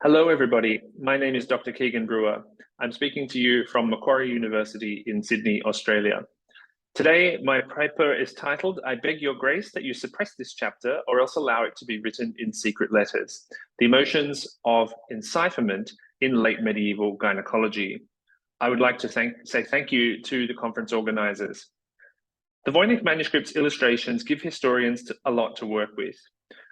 Hello, everybody. My name is Dr. Keegan Brewer. I'm speaking to you from Macquarie University in Sydney, Australia. Today, my paper is titled, I beg your grace that you suppress this chapter or else allow it to be written in secret letters, the emotions of encipherment in late medieval gynecology. I would like to say thank you to the conference organizers. The Voynich manuscript's illustrations give historians a lot to work with.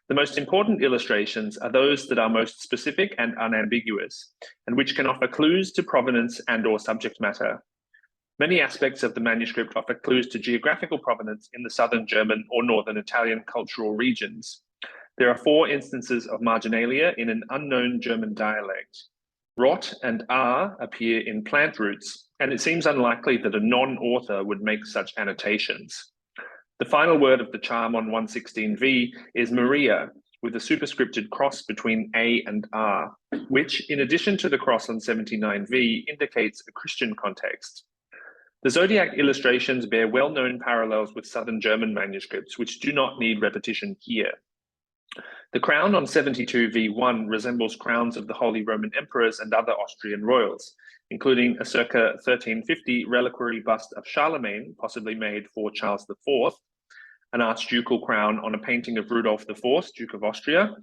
The most important illustrations are those that are most specific and unambiguous, and which can offer clues to provenance and/or subject matter. Many aspects of the manuscript offer clues to geographical provenance in the southern German or northern Italian cultural regions. There are 4 instances of marginalia in an unknown German dialect. Rot and R appear in plant roots, and it seems unlikely that a non-author would make such annotations. The final word of the charm on 116V is Maria, with a superscripted cross between A and R, which, in addition to the cross on 79V, indicates a Christian context. The zodiac illustrations bear well-known parallels with southern German manuscripts, which do not need repetition here. The crown on 72V1 resembles crowns of the Holy Roman Emperors and other Austrian royals, including a circa 1350 reliquary bust of Charlemagne, possibly made for Charles IV, an archducal crown on a painting of Rudolf IV, Duke of Austria,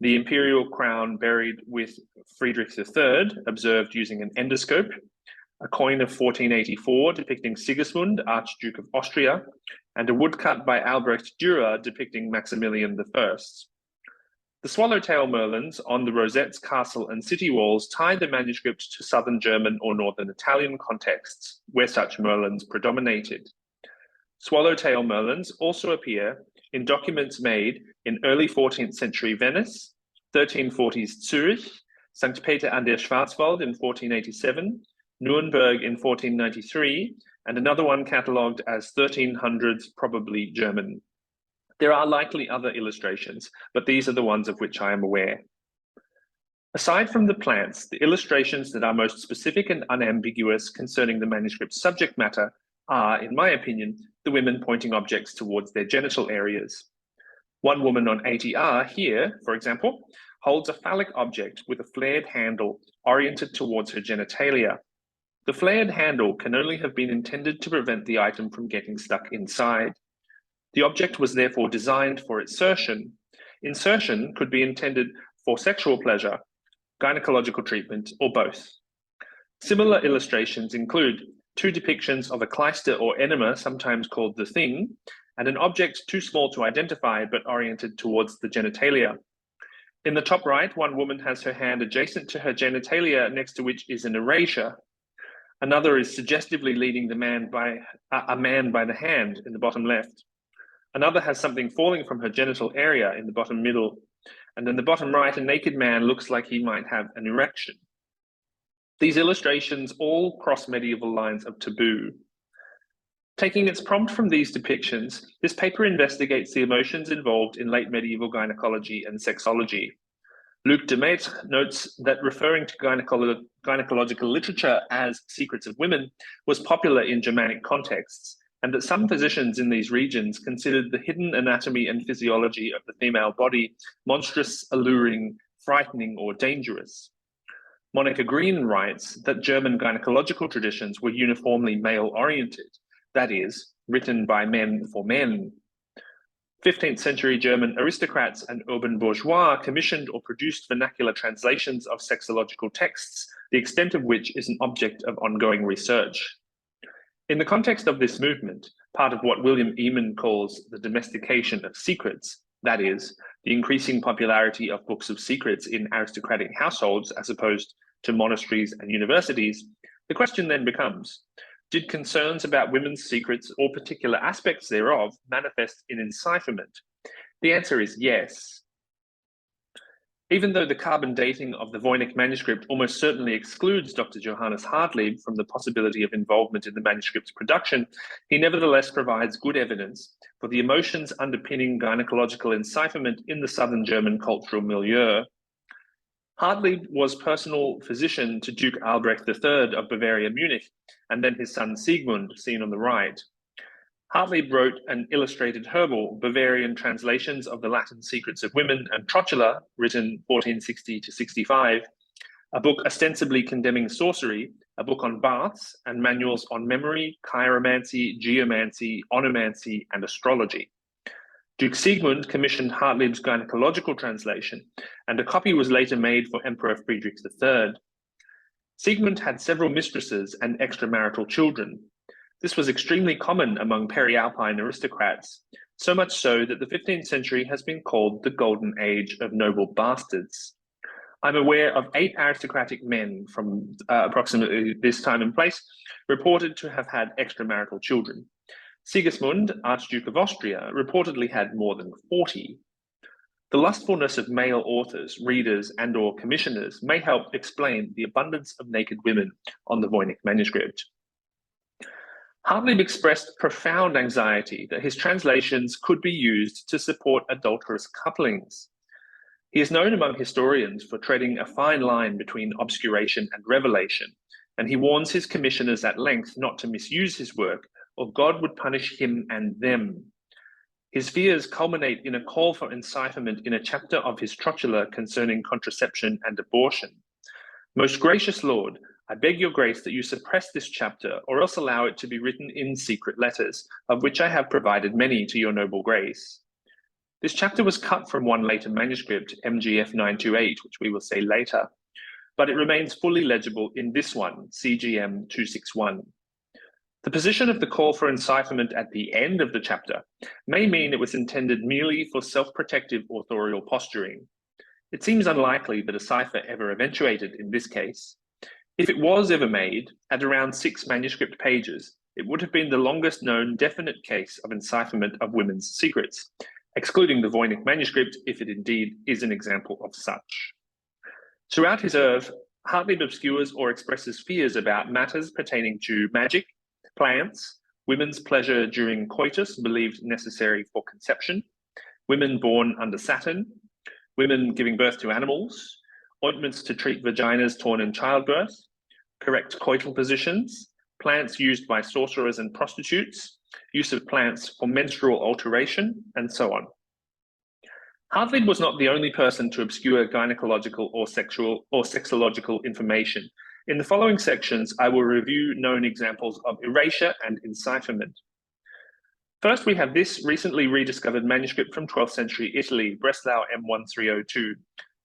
the imperial crown buried with Friedrich III, observed using an endoscope, a coin of 1484 depicting Sigismund, Archduke of Austria, and a woodcut by Albrecht Dürer depicting Maximilian I. The swallowtail merlins on the rosettes, castle, and city walls tie the manuscript to southern German or northern Italian contexts, where such merlins predominated. Swallowtail merlins also appear in documents made in early 14th century Venice, 1340s Zurich, St. Peter an der Schwarzwald in 1487, Nuremberg in 1493, and another one catalogued as 1300s, probably German. There are likely other illustrations, but these are the ones of which I am aware. Aside from the plants, the illustrations that are most specific and unambiguous concerning the manuscript's subject matter are, in my opinion, the women pointing objects towards their genital areas. One woman on 80R here, for example, holds a phallic object with a flared handle oriented towards her genitalia. The flared handle can only have been intended to prevent the item from getting stuck inside. The object was therefore designed for insertion. Insertion could be intended for sexual pleasure, gynecological treatment, or both. Similar illustrations include 2 depictions of a clyster or enema, sometimes called the thing, and an object too small to identify but oriented towards the genitalia. In the top right, one woman has her hand adjacent to her genitalia, next to which is an erasure. Another is suggestively leading a man by the hand in the bottom left. Another has something falling from her genital area in the bottom middle. And in the bottom right, a naked man looks like he might have an erection. These illustrations all cross medieval lines of taboo. Taking its prompt from these depictions, this paper investigates the emotions involved in late medieval gynecology and sexology. Luc Demaitre notes that referring to gynecological literature as secrets of women was popular in Germanic contexts, and that some physicians in these regions considered the hidden anatomy and physiology of the female body monstrous, alluring, frightening, or dangerous. Monica Green writes that German gynecological traditions were uniformly male-oriented, that is, written by men for men. 15th century German aristocrats and urban bourgeois commissioned or produced vernacular translations of sexological texts, the extent of which is an object of ongoing research. In the context of this movement, part of what William Eman calls the domestication of secrets, that is, the increasing popularity of books of secrets in aristocratic households as opposed to monasteries and universities, the question then becomes, did concerns about women's secrets or particular aspects thereof manifest in encipherment? The answer is yes. Even though the carbon dating of the Voynich manuscript almost certainly excludes Dr. Johannes Hartlieb from the possibility of involvement in the manuscript's production, he nevertheless provides good evidence for the emotions underpinning gynecological encipherment in the southern German cultural milieu. Hartlieb was personal physician to Duke Albrecht III of Bavaria Munich, and then his son Siegmund, seen on the right. Hartlieb wrote an illustrated herbal Bavarian translations of the Latin Secrets of Women and Trotula, written 1460 to 65, a book ostensibly condemning sorcery, a book on baths, and manuals on memory, chiromancy, geomancy, onomancy, and astrology. Duke Siegmund commissioned Hartlieb's gynaecological translation, and a copy was later made for Emperor Friedrich III. Siegmund had several mistresses and extramarital children. This was extremely common among peri-Alpine aristocrats, so much so that the 15th century has been called the golden age of noble bastards. I'm aware of 8 aristocratic men from approximately this time and place reported to have had extramarital children. Sigismund, Archduke of Austria, reportedly had more than 40. The lustfulness of male authors, readers, and/or commissioners may help explain the abundance of naked women on the Voynich manuscript. Hartlieb expressed profound anxiety that his translations could be used to support adulterous couplings. He is known among historians for treading a fine line between obscuration and revelation, and he warns his commissioners at length not to misuse his work, or God would punish him and them. His fears culminate in a call for encipherment in a chapter of his Trotula concerning contraception and abortion. Most gracious Lord, I beg your grace that you suppress this chapter, or else allow it to be written in secret letters, of which I have provided many to your noble grace. This chapter was cut from one later manuscript, MGF 928, which we will see later, but it remains fully legible in this one, CGM 261. The position of the call for encipherment at the end of the chapter may mean it was intended merely for self-protective authorial posturing. It seems unlikely that a cipher ever eventuated in this case. If it was ever made, at around 6 manuscript pages, it would have been the longest known definite case of encipherment of women's secrets, excluding the Voynich manuscript, if it indeed is an example of such. Throughout his oeuvre, Hartlieb obscures or expresses fears about matters pertaining to magic, plants, women's pleasure during coitus believed necessary for conception, women born under Saturn, women giving birth to animals, ointments to treat vaginas torn in childbirth, correct coital positions, plants used by sorcerers and prostitutes, use of plants for menstrual alteration, and so on. Hartlieb was not the only person to obscure gynecological or sexual or sexological information. In the following sections, I will review known examples of erasure and encipherment. First, we have this recently rediscovered manuscript from 12th century Italy, Breslau M1302.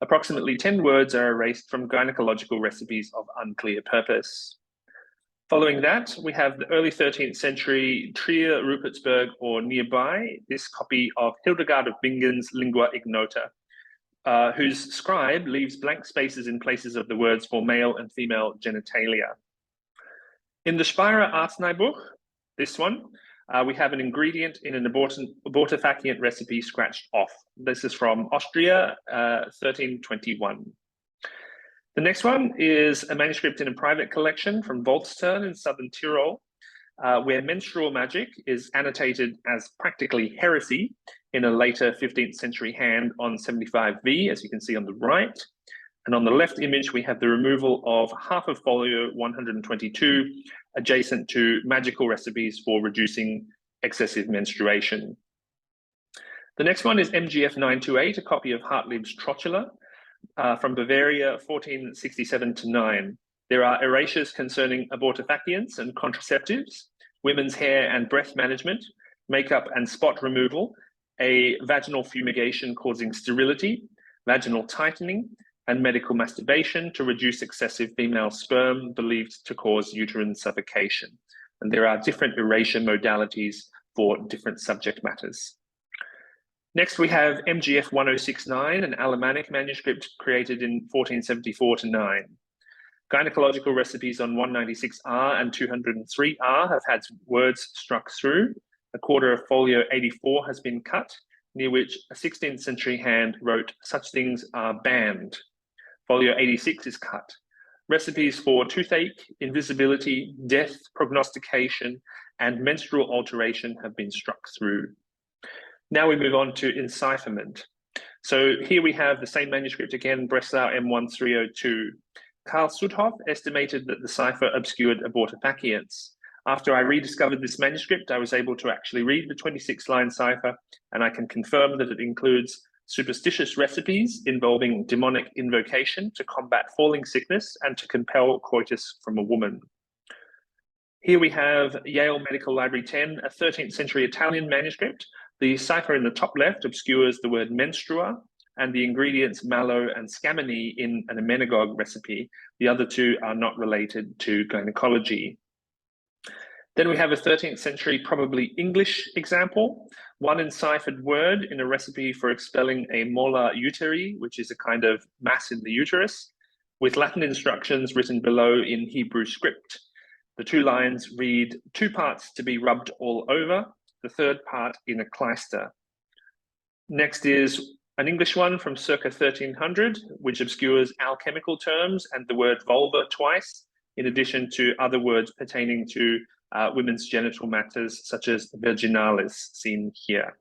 Approximately 10 words are erased from gynecological recipes of unclear purpose. Following that, we have the early 13th century Trier, Rupertsberg, or nearby, this copy of Hildegard of Bingen's Lingua Ignota, whose scribe leaves blank spaces in places of the words for male and female genitalia. In the Speyerer Arzneibuch, this one, we have an ingredient in an abortifacient recipe scratched off. This is from Austria, 1321. The next one is a manuscript in a private collection from Wolstern in southern Tyrol, where menstrual magic is annotated as practically heresy in a later 15th century hand on 75V, as you can see on the right. And on the left image, we have the removal of half of folio 122, adjacent to magical recipes for reducing excessive menstruation. The next one is MGF 928, a copy of Hartlieb's Trotula from Bavaria, 1467 to 9. There are erasures concerning abortifacients and contraceptives, women's hair and breath management, makeup and spot removal, a vaginal fumigation causing sterility, vaginal tightening, and medical masturbation to reduce excessive female sperm believed to cause uterine suffocation. And there are different erasure modalities for different subject matters. Next, we have MGF 1069, an Alemannic manuscript created in 1474 to 9. Gynecological recipes on 196R and 203R have had words struck through. A quarter of folio 84 has been cut, near which a 16th century hand wrote, "Such things are banned." Folio 86 is cut. Recipes for toothache, invisibility, death, prognostication, and menstrual alteration have been struck through. Now we move on to encipherment. So here we have the same manuscript again, Breslau M1302. Karl Sudhoff estimated that the cipher obscured abortifacients. After I rediscovered this manuscript, I was able to actually read the 26-line cipher, and I can confirm that it includes superstitious recipes involving demonic invocation to combat falling sickness and to compel coitus from a woman. Here we have Yale Medical Library 10, a 13th century Italian manuscript. The cipher in the top left obscures the word menstrua and the ingredients mallow and scammony in an amenagogue recipe. The other two are not related to gynecology. Then we have a 13th century, probably English example, one enciphered word in a recipe for expelling a mola uteri, which is a kind of mass in the uterus, with Latin instructions written below in Hebrew script. The two lines read, 2 parts to be rubbed all over, the third part in a clyster. Next is an English one from circa 1300, which obscures alchemical terms and the word vulva twice, in addition to other words pertaining to women's genital matters, such as virginalis, seen here.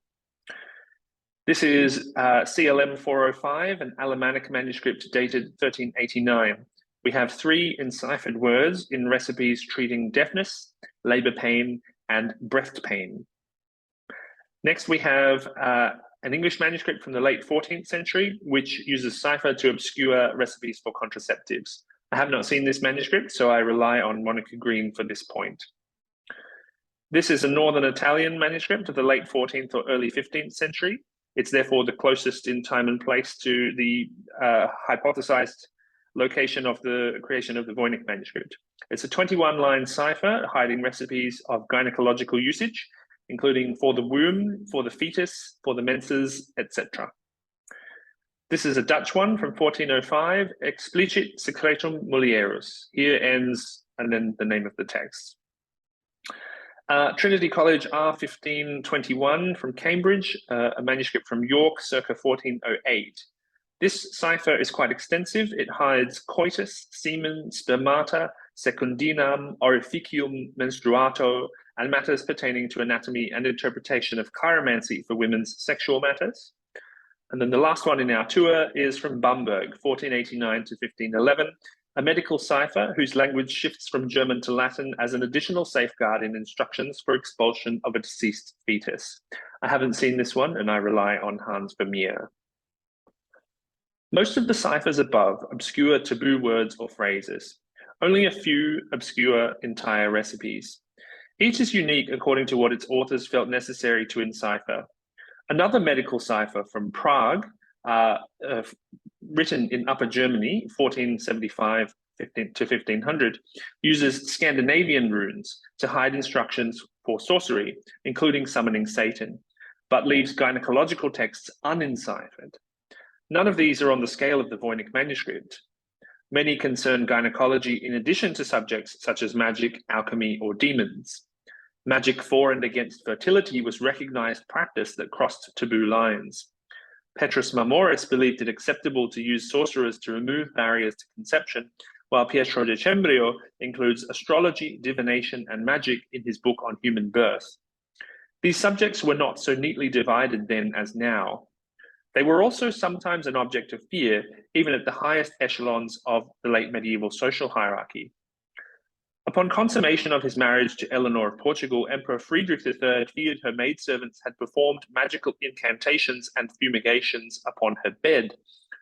This is CLM 405, an Alemannic manuscript dated 1389. We have 3 enciphered words in recipes treating deafness, labor pain, and breast pain. Next, we have an English manuscript from the late 14th century, which uses cipher to obscure recipes for contraceptives. I have not seen this manuscript, so I rely on Monica Green for this point. This is a Northern Italian manuscript of the late 14th or early 15th century. It's therefore the closest in time and place to the hypothesized location of the creation of the Voynich manuscript. It's a 21-line cipher hiding recipes of gynecological usage, including for the womb, for the fetus, for the menses, etc. This is a Dutch one from 1405, explicit secretum mulierus. Here ends, and then the name of the text. Trinity College R1521 from Cambridge, a manuscript from York circa 1408. This cipher is quite extensive. It hides coitus, semen, spermata, secundinam, orificium menstruato, and matters pertaining to anatomy and interpretation of chiromancy for women's sexual matters. And then the last one in our tour is from Bamberg, 1489 to 1511, a medical cipher whose language shifts from German to Latin as an additional safeguard in instructions for expulsion of a deceased fetus. I haven't seen this one, and I rely on Hans Vermeer. Most of the ciphers above obscure taboo words or phrases. Only a few obscure entire recipes. Each is unique according to what its authors felt necessary to encipher. Another medical cipher from Prague, written in Upper Germany, 1475 to 1500, uses Scandinavian runes to hide instructions for sorcery, including summoning Satan, but leaves gynecological texts unenciphered. None of these are on the scale of the Voynich manuscript. Many concern gynecology in addition to subjects such as magic, alchemy, or demons. Magic for and against fertility was recognized practice that crossed taboo lines. Petrus Marmoris believed it acceptable to use sorcerers to remove barriers to conception, while Pietro de Cembrio includes astrology, divination, and magic in his book on human birth. These subjects were not so neatly divided then as now. They were also sometimes an object of fear, even at the highest echelons of the late medieval social hierarchy. Upon consummation of his marriage to Eleanor of Portugal, Emperor Friedrich III feared her maidservants had performed magical incantations and fumigations upon her bed,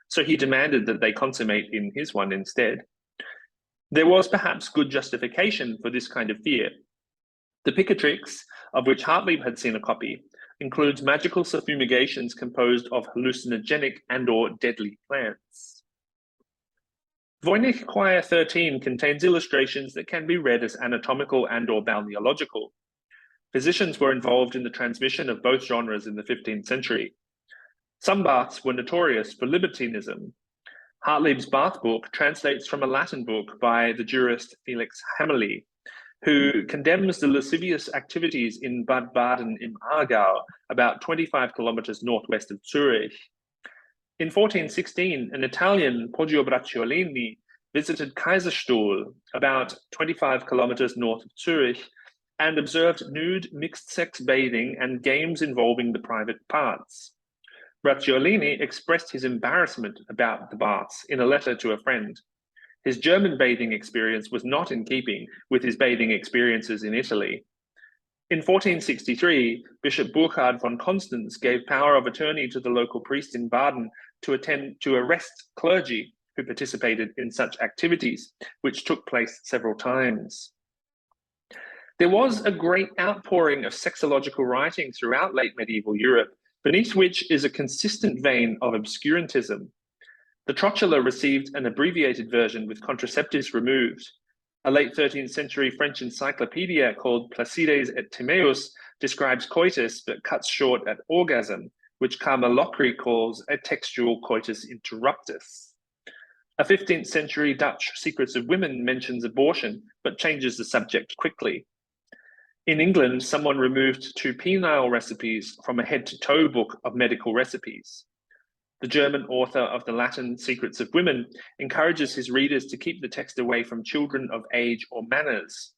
so he demanded that they consummate in his one instead. There was perhaps good justification for this kind of fear. The Picatrix, of which Hartlieb had seen a copy, includes magical fumigations composed of hallucinogenic and/or deadly plants. Voynich Choir 13 contains illustrations that can be read as anatomical and/or balneological. Physicians were involved in the transmission of both genres in the 15th century. Some baths were notorious for libertinism. Hartlieb's bath book translates from a Latin book by the jurist Felix Hammerli, who condemns the lascivious activities in Bad Baden im Aargau, about 25 kilometers northwest of Zurich. In 1416, an Italian, Poggio Bracciolini, visited Kaiserstuhl, about 25 kilometers north of Zurich, and observed nude mixed-sex bathing and games involving the private parts. Bracciolini expressed his embarrassment about the baths in a letter to a friend. His German bathing experience was not in keeping with his bathing experiences in Italy. In 1463, Bishop Burchard von Constance gave power of attorney to the local priest in Baden to arrest clergy who participated in such activities, which took place several times. There was a great outpouring of sexological writing throughout late medieval Europe, beneath which is a consistent vein of obscurantism. The Trotula received an abbreviated version with contraceptives removed. A late 13th century French encyclopedia called Placides et Timaeus describes coitus but cuts short at orgasm, which Karma Lockery calls a textual coitus interruptus. A 15th century Dutch Secrets of Women mentions abortion, but changes the subject quickly. In England, someone removed 2 penile recipes from a head-to-toe book of medical recipes. The German author of the Latin Secrets of Women encourages his readers to keep the text away from children of age or manners.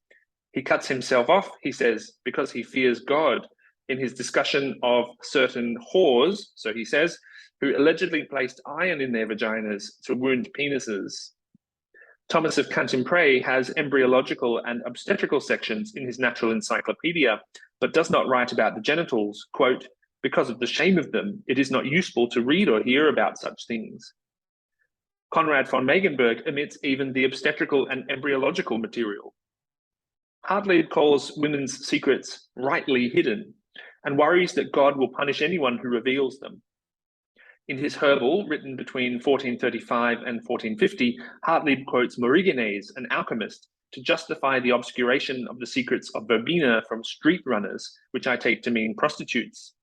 He cuts himself off, he says, because he fears God, in his discussion of certain whores, so he says, who allegedly placed iron in their vaginas to wound penises. Thomas of Cantimpré has embryological and obstetrical sections in his Natural Encyclopedia, but does not write about the genitals, quote, because of the shame of them, it is not useful to read or hear about such things. Conrad von Megenberg omits even the obstetrical and embryological material. Hartlieb calls women's secrets rightly hidden and worries that God will punish anyone who reveals them. In his Herbal, written between 1435 and 1450, Hartlieb quotes Origenes, an alchemist, to justify the obscuration of the secrets of verbena from street runners, which I take to mean prostitutes.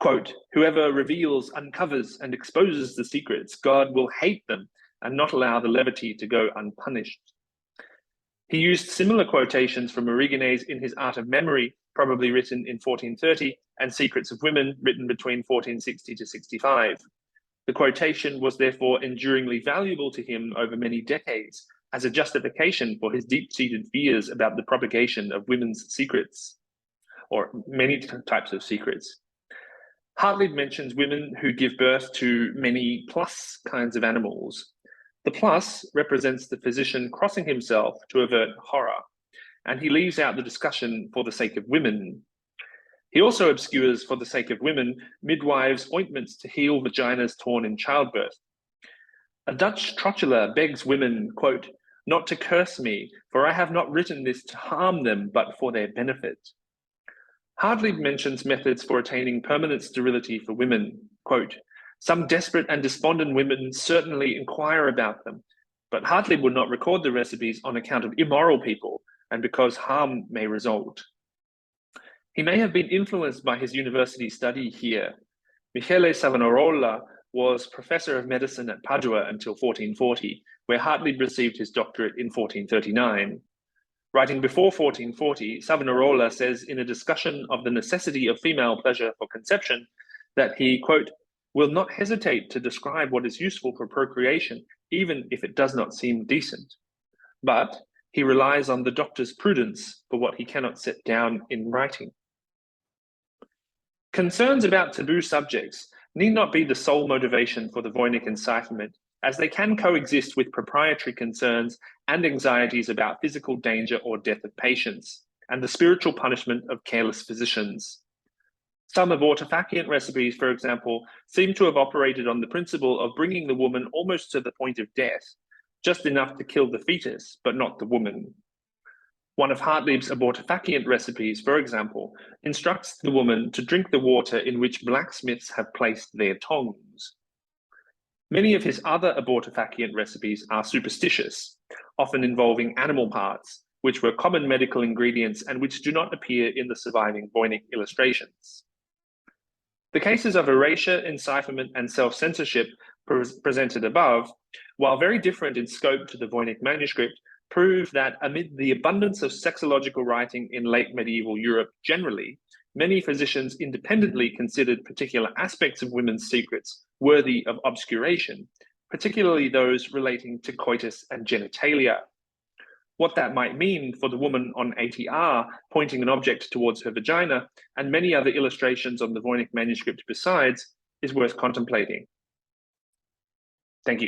Quote, whoever reveals, uncovers, and exposes the secrets, God will hate them and not allow the levity to go unpunished. He used similar quotations from Origenes in his Art of Memory, probably written in 1430, and Secrets of Women, written between 1460 to 65. The quotation was therefore enduringly valuable to him over many decades as a justification for his deep-seated fears about the propagation of women's secrets, or many types of secrets. Hartlieb mentions women who give birth to many plus kinds of animals. The plus represents the physician crossing himself to avert horror, and he leaves out the discussion for the sake of women. He also obscures, for the sake of women, midwives' ointments to heal vaginas torn in childbirth. A Dutch Trotula begs women, quote, not to curse me, for I have not written this to harm them, but for their benefit. Hartlieb mentions methods for attaining permanent sterility for women. Quote, some desperate and despondent women certainly inquire about them, but Hartlieb would not record the recipes on account of immoral people and because harm may result. He may have been influenced by his university study here. Michele Savonarola was professor of medicine at Padua until 1440, where Hartlieb received his doctorate in 1439. Writing before 1440, Savonarola says in a discussion of the necessity of female pleasure for conception that he, quote, will not hesitate to describe what is useful for procreation, even if it does not seem decent. But he relies on the doctor's prudence for what he cannot set down in writing. Concerns about taboo subjects need not be the sole motivation for the Voynich encipherment, as they can coexist with proprietary concerns and anxieties about physical danger or death of patients, and the spiritual punishment of careless physicians. Some abortifacient recipes, for example, seem to have operated on the principle of bringing the woman almost to the point of death, just enough to kill the fetus, but not the woman. One of Hartlieb's abortifacient recipes, for example, instructs the woman to drink the water in which blacksmiths have placed their tongs. Many of his other abortifacient recipes are superstitious, often involving animal parts, which were common medical ingredients and which do not appear in the surviving Voynich illustrations. The cases of erasure, encipherment, and self-censorship presented above, while very different in scope to the Voynich manuscript, prove that amid the abundance of sexological writing in late medieval Europe generally, many physicians independently considered particular aspects of women's secrets worthy of obscuration, particularly those relating to coitus and genitalia. What that might mean for the woman on ATR pointing an object towards her vagina, and many other illustrations on the Voynich manuscript besides, is worth contemplating.